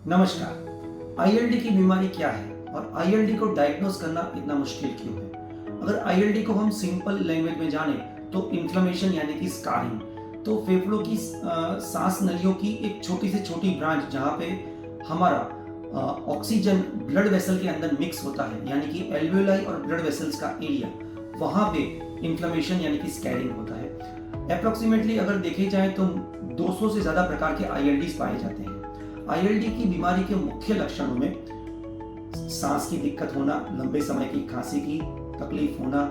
नमस्कार। आईएलडी की बीमारी क्या है और आईएलडी को डायग्नोज करना इतना मुश्किल क्यों है? अगर आईएलडी को हम सिंपल लैंग्वेज में जाने तो इन्फ्लेमेशन यानी कि स्कारिंग, तो फेफड़ों की सांस नलियों की एक छोटी से छोटी ब्रांच जहाँ पे हमारा ऑक्सीजन ब्लड वेसल के अंदर मिक्स होता है, यानी कि एल्वियोलाई और ब्लड वेसल्स का एरिया, वहाँ पे इन्फ्लेमेशन यानी कि स्कैरिंग होता है। अप्रोक्सीमेटली अगर देखे जाए तो 200 से ज़्यादा प्रकार के आईएलडीज पाए जाते हैं। आईएलडी की बीमारी के मुख्य लक्षणों में सांस की दिक्कत होना, लंबे समय की खांसी की तकलीफ होना,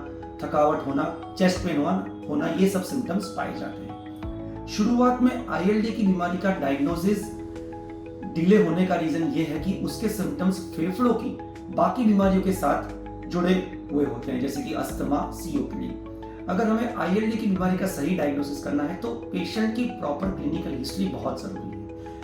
थकावट होना, चेस्ट पेन होना, ये सब सिम्टम्स पाए जाते हैं। शुरुआत में आईएलडी की बीमारी का डायग्नोसिस डिले होने का रीजन ये है कि उसके सिम्टम्स फेफड़ों की बाकी बीमारियों के साथ जुड़े हुए होते हैं, जैसे कि अस्थमा, सीओपीडी। अगर हमें आईएलडी की बीमारी का सही डायग्नोसिस करना है तो पेशेंट की प्रॉपर क्लिनिकल हिस्ट्री बहुत जरूरी है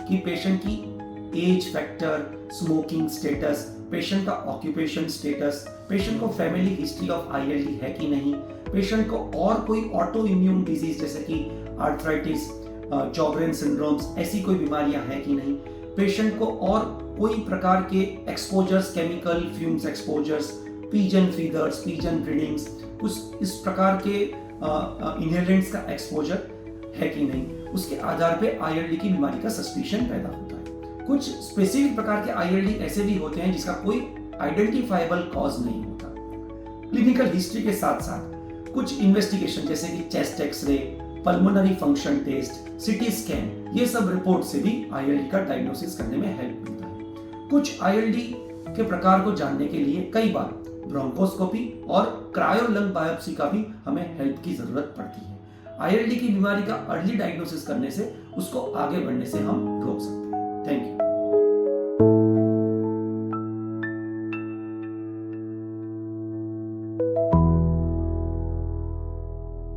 कि पेशेंट की age factor, smoking status, patient का ऑक्यूपेशन स्टेटस, पेशेंट को फैमिली हिस्ट्री ऑफ आईएलडी है कि नहीं, पेशेंट को और कोई ऑटो इम्यून डिजीज जैसे कि आर्थराइटिस, जॉगरेन सिंड्रोम्स, ऐसी कोई बीमारियां हैं कि नहीं, पेशेंट को और कोई प्रकार के exposures, chemical fumes exposures, pigeon feathers, pigeon breedings, कुछ इस प्रकार के इनहेलेंट्स का एक्सपोजर है कि नहीं, उसके आधार पे आईएलडी की बीमारी का सस्पिशन पैदा होता है। कुछ स्पेसिफिक प्रकार के आईएलडी ऐसे भी होते हैं जिसका कोई आइडेंटिफाइबल कॉज नहीं होता। क्लिनिकल हिस्ट्री के साथ साथ कुछ इन्वेस्टिगेशन जैसे कि chest x-ray, pulmonary function test, CT scan, ये सब रिपोर्ट से भी आईएलडी का डायग्नोसिस करने में हेल्प मिलता है। कुछ आईएलडी के प्रकार को जानने के लिए कई बार ब्रोंकोस्कोपी और क्रायो लंग बायोप्सी का भी हमें हेल्प की जरूरत पड़ती है। आईएलडी की बीमारी का अर्ली डायग्नोसिस करने से उसको आगे बढ़ने से हम रोक सकते हैं। Thank you.